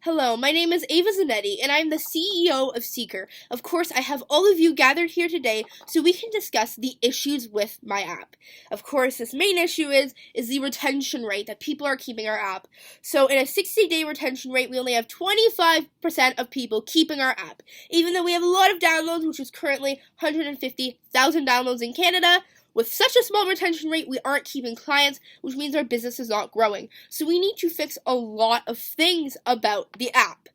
Hello, my name is Ava Zanetti, and I'm the CEO of Seeker. Of course, I have all of you gathered here today so we can discuss the issues with my app. Of course, this main issue is the retention rate that people are keeping our app. So in a 60-day retention rate, we only have 25% of people keeping our app. Even though we have a lot of downloads, which is currently 150,000 downloads in Canada, with such a small retention rate, we aren't keeping clients, which means our business is not growing. So we need to fix a lot of things about the app.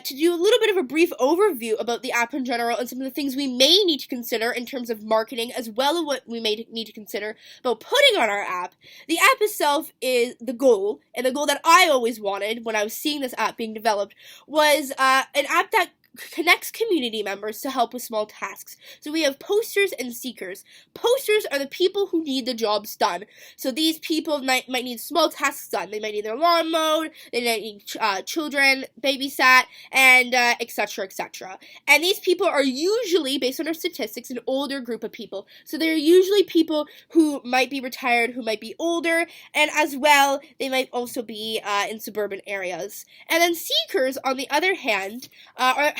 To do a little bit of a brief overview about the app in general and some of the things we may need to consider in terms of marketing, as well as what we may need to consider about putting on our app, the app itself is the goal, and the goal that I always wanted when I was seeing this app being developed was an app that connects community members to help with small tasks. So we have posters and seekers. Posters are the people who need the jobs done. So these people might need small tasks done. They might need their lawn mowed, they might need children babysat, and etc., etc. And these people are usually, based on our statistics, an older group of people. So they're usually people who might be retired, who might be older, and as well, they might also be in suburban areas. And then seekers, on the other hand,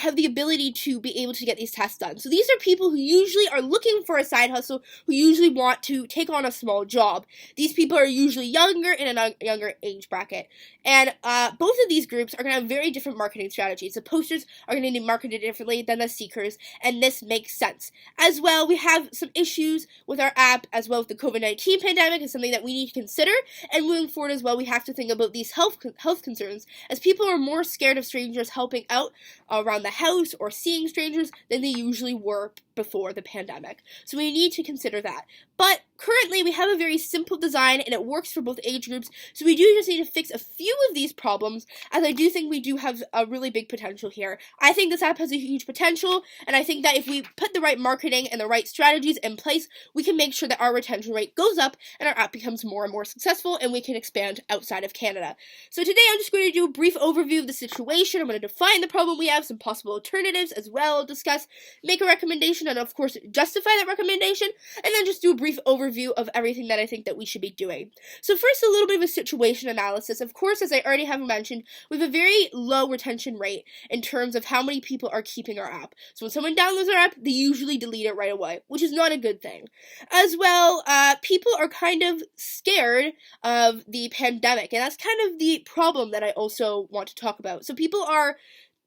have the ability to be able to get these tasks done. So these are people who usually are looking for a side hustle, who usually want to take on a small job. These people are usually younger, in a younger age bracket. And both of these groups are going to have very different marketing strategies. The posters are going to be marketed differently than the seekers, and this makes sense. As well, we have some issues with our app, as well as the COVID-19 pandemic is something that we need to consider. And moving forward as well, we have to think about these health concerns, as people are more scared of strangers helping out around the house or seeing strangers than they usually were before the pandemic. So we need to consider that. But currently we have a very simple design and it works for both age groups, so we do just need to fix a few of these problems, as I do think we do have a really big potential here. I think this app has a huge potential, and I think that if we put the right marketing and the right strategies in place, we can make sure that our retention rate goes up and our app becomes more and more successful, and we can expand outside of Canada. So today I'm just going to do a brief overview of the situation. I'm going to define the problem we have, some possible alternatives as well, discuss, make a recommendation, and of course justify that recommendation, and then just do a brief overview of everything that I think that we should be doing. So first, a little bit of a situation analysis. Of course, as I already have mentioned, we have a very low retention rate in terms of how many people are keeping our app. So when someone downloads our app, they usually delete it right away, which is not a good thing. As well, people are kind of scared of the pandemic, and that's kind of the problem that I also want to talk about. So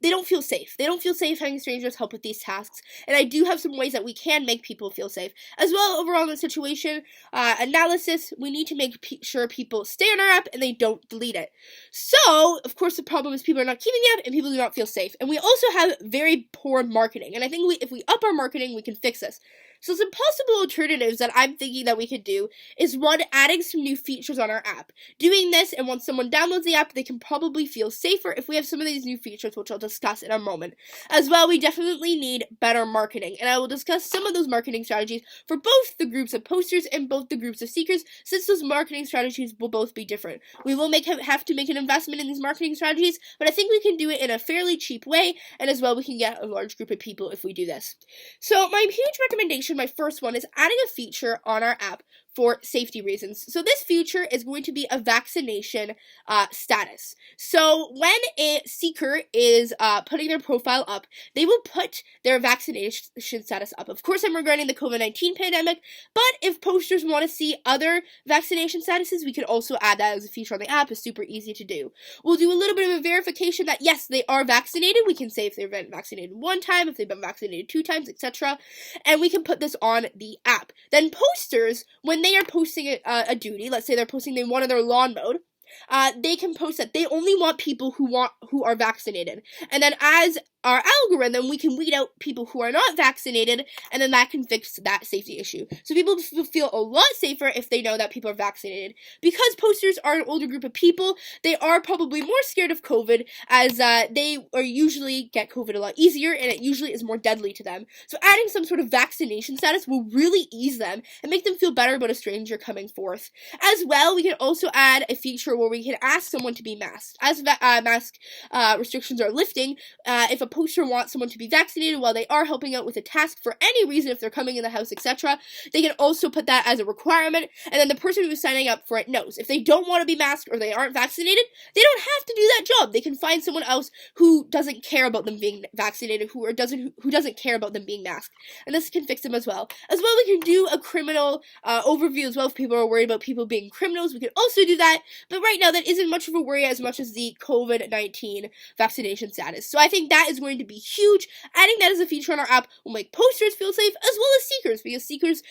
they don't feel safe. They don't feel safe having strangers help with these tasks, and I do have some ways that we can make people feel safe. As well, overall in the situation analysis, we need to make sure people stay on our app and they don't delete it. So, of course, the problem is people are not keeping the app and people do not feel safe. And we also have very poor marketing, and I think if we up our marketing, we can fix this. So some possible alternatives that I'm thinking that we could do is, one, adding some new features on our app. Doing this, and once someone downloads the app, they can probably feel safer if we have some of these new features, which I'll discuss in a moment. As well, we definitely need better marketing, and I will discuss some of those marketing strategies for both the groups of posters and both the groups of seekers, since those marketing strategies will both be different. We will have to make an investment in these marketing strategies, but I think we can do it in a fairly cheap way, and as well, we can get a large group of people if we do this. So my huge recommendation, my first one, is adding a feature on our app for safety reasons. So this feature is going to be a vaccination status. So when a seeker is putting their profile up, they will put their vaccination status up. Of course, I'm regarding the COVID-19 pandemic, but if posters want to see other vaccination statuses, we could also add that as a feature on the app. It's super easy to do. We'll do a little bit of a verification that yes, they are vaccinated. We can say if they've been vaccinated one time, if they've been vaccinated 2 times, etc. And we can put this on the app. Then posters, when they are posting a duty, let's say they're posting they wanted their lawn mowed, they can post that they only want people who are vaccinated. And then as our algorithm, we can weed out people who are not vaccinated, and then that can fix that safety issue. So people feel a lot safer if they know that people are vaccinated. Because posters are an older group of people, they are probably more scared of COVID, as they usually get COVID a lot easier, and it usually is more deadly to them. So adding some sort of vaccination status will really ease them and make them feel better about a stranger coming forth. As well, we can also add a feature where we can ask someone to be masked. As mask restrictions are lifting, if a poster wants someone to be vaccinated while they are helping out with a task for any reason, if they're coming in the house, etc., they can also put that as a requirement, and then the person who's signing up for it knows. If they don't want to be masked or they aren't vaccinated, they don't have to do that job. They can find someone else who doesn't care about them being vaccinated, who doesn't care about them being masked, and this can fix them as well. As well, we can do a criminal overview as well if people are worried about people being criminals. We can also do that, but right now that isn't much of a worry as much as the COVID-19 vaccination status. So I think that is going to be huge. Adding that as a feature on our app will make posters feel safe as well as seekers, because seekers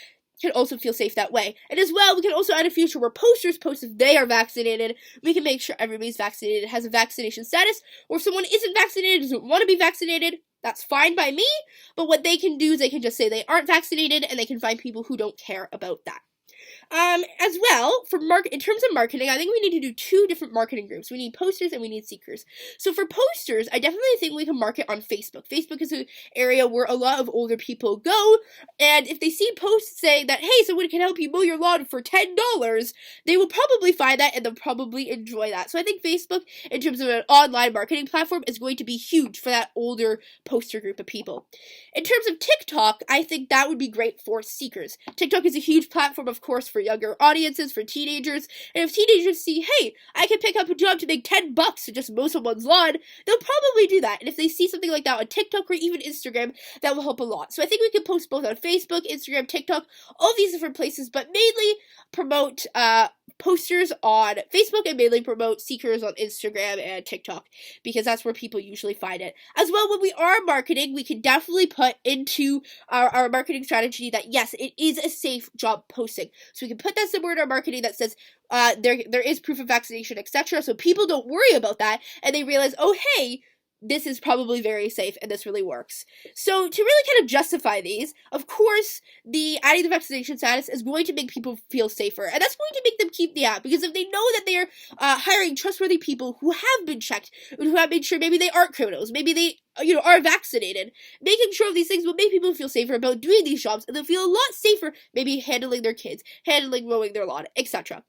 can also feel safe that way. And as well, we can also add a feature where posters post if they are vaccinated. We can make sure everybody's vaccinated, has a vaccination status, or if someone isn't vaccinated, doesn't want to be vaccinated, that's fine by me, but what they can do is they can just say they aren't vaccinated, and they can find people who don't care about that. As well, in terms of marketing, I think we need to do two different marketing groups. We need posters and we need seekers. So for posters, I definitely think we can market on Facebook. Facebook is an area where a lot of older people go, and if they see posts saying that, hey, someone can help you mow your lawn for $10, they will probably find that and they'll probably enjoy that. So I think Facebook, in terms of an online marketing platform, is going to be huge for that older poster group of people. In terms of TikTok, I think that would be great for seekers. TikTok is a huge platform, of course, for younger audiences, for teenagers, and if teenagers see, hey, I can pick up a job to make $10 to just mow someone's lawn, they'll probably do that. And if they see something like that on TikTok or even Instagram, that will help a lot. So I think we can post both on Facebook, Instagram, TikTok, all these different places, but mainly promote posters on Facebook and mainly promote seekers on Instagram and TikTok, because that's where people usually find it. As well, when we are marketing, we can definitely put into our marketing strategy that, yes, it is a safe job posting. So we can put that somewhere in our marketing that says there is proof of vaccination, etc., so people don't worry about that, and they realize, oh, hey, this is probably very safe, and this really works. So to really kind of justify these, of course, adding the vaccination status is going to make people feel safer, and that's going to make them keep the app, because if they know that they are hiring trustworthy people who have been checked, and who have made sure maybe they aren't criminals, maybe they are vaccinated, making sure of these things will make people feel safer about doing these jobs, and they'll feel a lot safer maybe handling their kids, mowing their lawn, etc.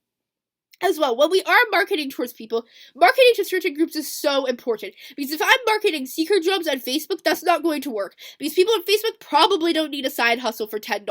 As well, when we are marketing towards people, marketing to certain groups is so important. Because if I'm marketing seeker jobs on Facebook, that's not going to work. Because people on Facebook probably don't need a side hustle for $10.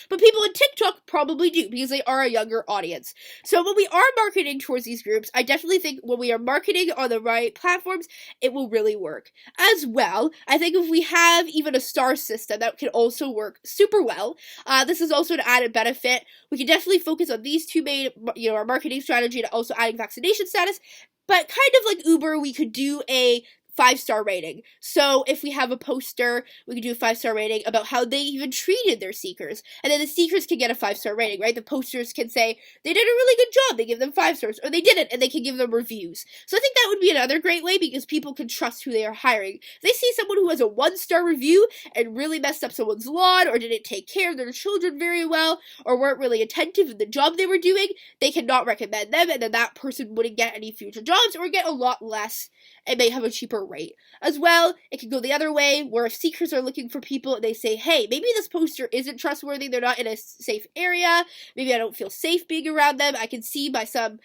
But people on TikTok probably do, because they are a younger audience. So when we are marketing towards these groups, I definitely think when we are marketing on the right platforms, it will really work. As well, I think if we have even a star system, that can also work super well. This is also an added benefit. We can definitely focus on these two main, our marketing strategy, to also adding vaccination status, but kind of like Uber, we could do a 5-star rating. So if we have a poster, we could do a 5-star rating about how they even treated their seekers, and then the seekers can get a 5-star rating, right? The posters can say they did a really good job, they give them 5 stars, or they didn't, and they can give them reviews. So I think that would be another great way, because people can trust who they are hiring. If they see someone who has a 1-star review and really messed up someone's lawn, or didn't take care of their children very well, or weren't really attentive in the job they were doing, they cannot recommend them, and then that person wouldn't get any future jobs, or get a lot less, and may have a cheaper rate. As well, it could go the other way, where if seekers are looking for people and they say, hey, maybe this poster isn't trustworthy, they're not in a safe area, maybe I don't feel safe being around them, I can see by some,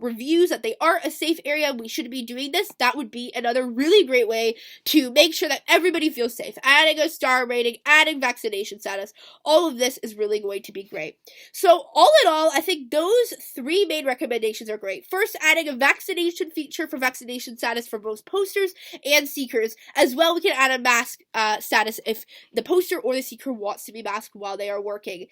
reviews that they aren't a safe area, we shouldn't be doing this, that would be another really great way to make sure that everybody feels safe. Adding a star rating, adding vaccination status, all of this is really going to be great. So all in all, I think those 3 main recommendations are great. First, adding a vaccination feature for vaccination status for both posters and seekers. As well, we can add a mask status if the poster or the seeker wants to be masked while they are working.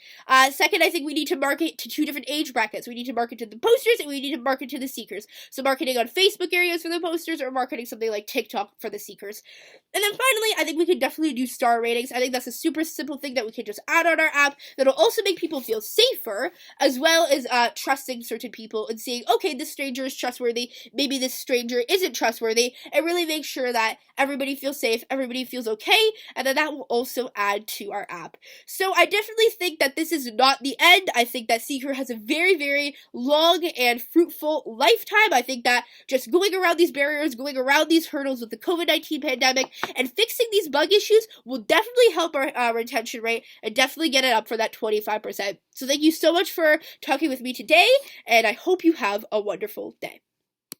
Second, I think we need to market to 2 different age brackets. We need to market to the posters and we need to market to the seekers. So marketing on Facebook areas for the posters, or marketing something like TikTok for the seekers. And then finally, I think we can definitely do star ratings. I think that's a super simple thing that we can just add on our app that'll also make people feel safer, as well as trusting certain people and seeing, okay, this stranger is trustworthy, maybe this stranger isn't trustworthy, and really make sure that everybody feels safe, everybody feels okay, and then that will also add to our app. So I definitely think that this is not the end. I think that Seeker has a very, very long and fruitful lifetime. I think that just going around these barriers, going around these hurdles with the COVID-19 pandemic, and fixing these bug issues will definitely help our retention rate and definitely get it up for that 25%. So thank you so much for talking with me today, and I hope you have a wonderful day.